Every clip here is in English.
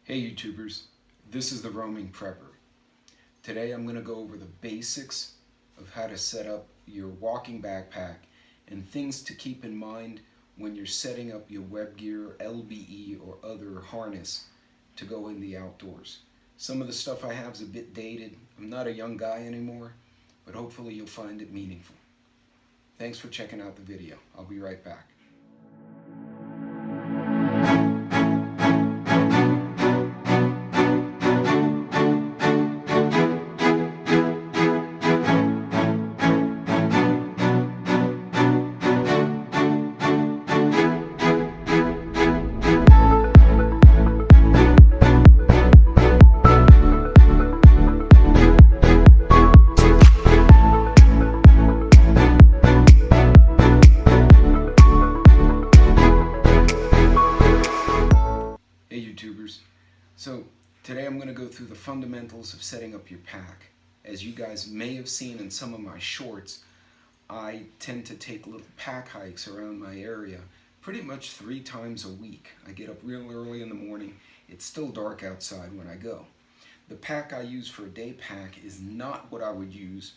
Hey YouTubers, this is the Roaming Prepper. Today I'm going to go over the basics of how to set up your walking backpack and things to keep in mind when you're setting up your web gear, LBE, or other harness to go in the outdoors. Some of the stuff I have is a bit dated. I'm not a young guy anymore, but hopefully you'll find it meaningful. Thanks for checking out the video. I'll be right back. So today I'm going to go through the fundamentals of setting up your pack. As you guys may have seen in some of my shorts, I tend to take little pack hikes around my area pretty much 3 times a week. I get up real early in the morning. It's still dark outside when I go. The pack I use for a day pack is not what I would use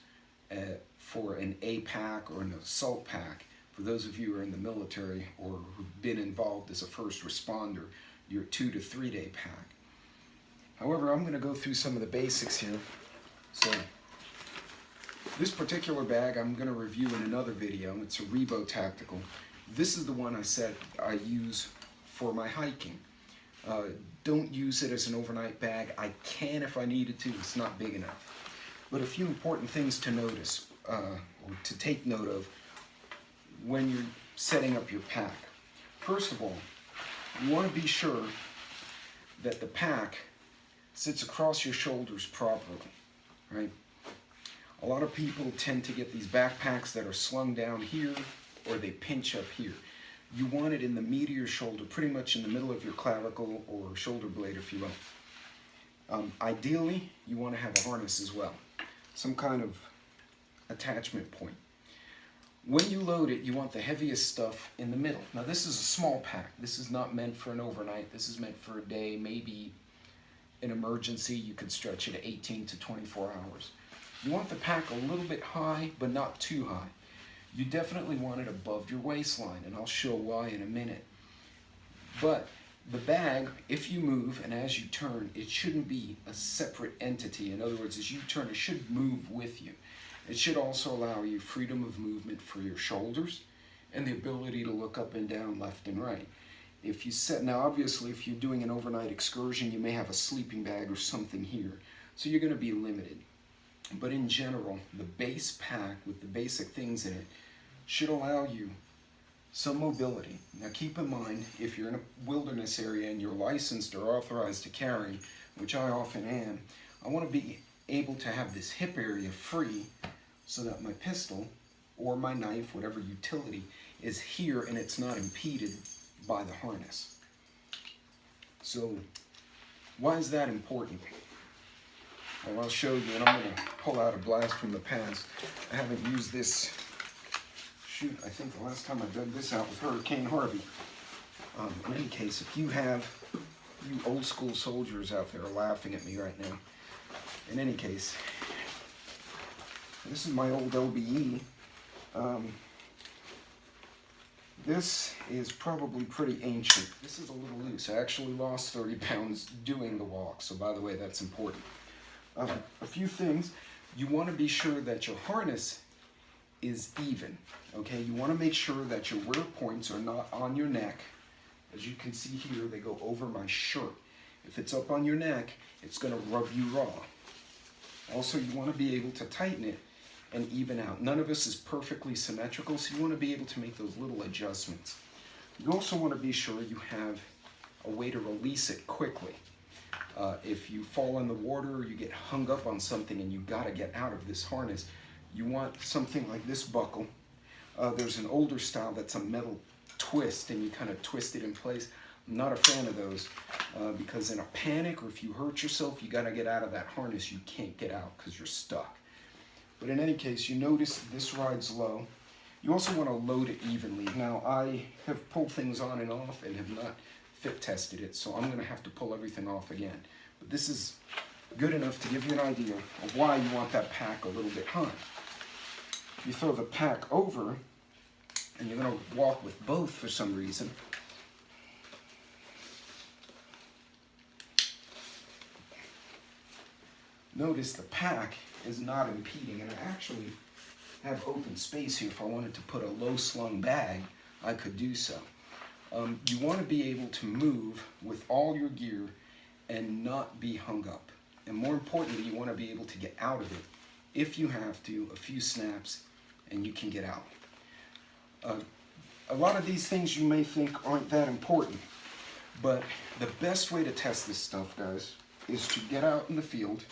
for an A pack or an assault pack. For those of you who are in the military or who've been involved as a first responder, your 2 to 3 day pack. However, I'm going to go through some of the basics here. So, this particular bag I'm going to review in another video. It's a Rebo Tactical. This is the one I said I use for my hiking. Don't use it as an overnight bag. I can if I needed to. It's not big enough. But a few important things to notice, or to take note of when you're setting up your pack. First of all, you want to be sure that the pack sits across your shoulders properly, right? A lot of people tend to get these backpacks that are slung down here or they pinch up here. You want it in the meat of your shoulder, pretty much in the middle of your clavicle or shoulder blade, if you will. Ideally, you want to have a harness as well, some kind of attachment point. When you load it, you want the heaviest stuff in the middle. Now this is a small pack. This is not meant for an overnight. This is meant for a day, maybe an emergency. You could stretch it to 18 to 24 hours. You want the pack a little bit high, but not too high. You definitely want it above your waistline, and I'll show why in a minute. But the bag, if you move and as you turn, it shouldn't be a separate entity. In other words, as you turn, it should move with you. It should also allow you freedom of movement for your shoulders and the ability to look up and down, left and right. If you set, now obviously if you're doing an overnight excursion, you may have a sleeping bag or something here, so you're going to be limited. But in general, the base pack with the basic things in it should allow you some mobility. Now keep in mind, if you're in a wilderness area and you're licensed or authorized to carry, which I often am, I want to be able to have this hip area free so that my pistol or my knife, whatever utility, is here and it's not impeded by the harness. So why is that important? Well, I'll show you, and I'm going to pull out a blast from the past. I haven't used this, shoot, I think the last time I dug this out was Hurricane Harvey. In any case, if you have, you old school soldiers out there are laughing at me right now. In any case, this is my old LBE. This is probably pretty ancient. This is a little loose. I actually lost 30 pounds doing the walk, so by the way, that's important. A few things. You want to be sure that your harness is even, okay? You want to make sure that your wear points are not on your neck. As you can see here, they go over my shirt. If it's up on your neck, it's going to rub you raw. Also, you want to be able to tighten it and even out. None of us is perfectly symmetrical, so you want to be able to make those little adjustments. You also want to be sure you have a way to release it quickly. If you fall in the water or you get hung up on something and you got to get out of this harness, you want something like this buckle. There's an older style that's a metal twist and you kind of twist it in place. I'm not a fan of those because in a panic or if you hurt yourself, you got to get out of that harness. You can't get out because you're stuck. But in any case, you notice this rides low. You also want to load it evenly. Now, I have pulled things on and off and have not fit tested it, so I'm going to have to pull everything off again. But this is good enough to give you an idea of why you want that pack a little bit high. You throw the pack over, and you're going to walk with both for some reason. Notice the pack is not impeding, and I actually have open space here. If I wanted to put a low slung bag, I could do so. You want to be able to move with all your gear and not be hung up. And more importantly, you want to be able to get out of it if you have to, a few snaps, and you can get out. A lot of these things you may think aren't that important, but the best way to test this stuff, guys, is to get out in the field,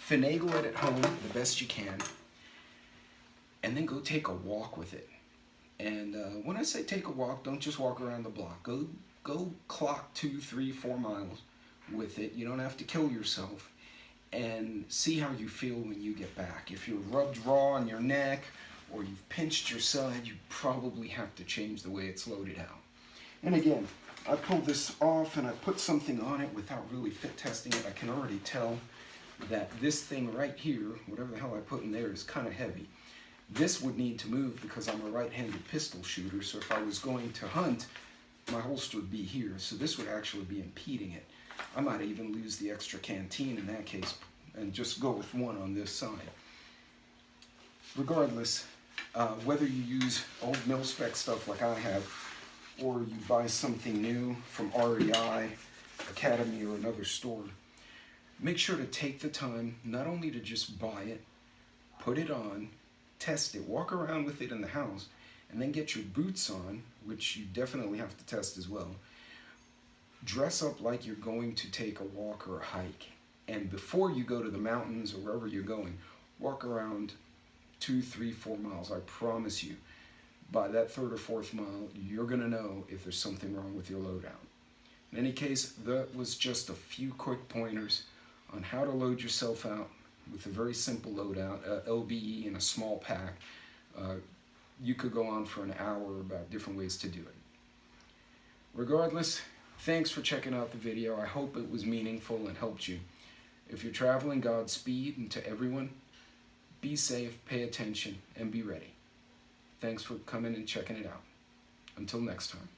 finagle it at home the best you can, and then go take a walk with it. And when I say take a walk, don't just walk around the block. Go clock 2, 3, 4 miles with it. You don't have to kill yourself. And see how you feel when you get back. If you're rubbed raw on your neck or you've pinched your side, you probably have to change the way it's loaded out. And again, I pulled this off and I put something on it without really fit testing it. I can already tell that this thing right here, whatever the hell I put in there, is kind of heavy. This would need to move because I'm a right-handed pistol shooter, so if I was going to hunt, my holster would be here, so this would actually be impeding it. I might even lose the extra canteen in that case and just go with one on this side. Regardless, whether you use old mil-spec stuff like I have, or you buy something new from REI, Academy, or another store, make sure to take the time not only to just buy it, put it on, test it, walk around with it in the house, and then get your boots on, which you definitely have to test as well. Dress up like you're going to take a walk or a hike. And before you go to the mountains or wherever you're going, walk around 2, 3, 4 miles. I promise you, by that 3rd or 4th mile, you're going to know if there's something wrong with your loadout. In any case, that was just a few quick pointers on how to load yourself out with a very simple loadout, LBE in a small pack. You could go on for an hour about different ways to do it. Regardless, thanks for checking out the video. I hope it was meaningful and helped you. If you're traveling, Godspeed, and to everyone, be safe, pay attention, and be ready. Thanks for coming and checking it out. Until next time.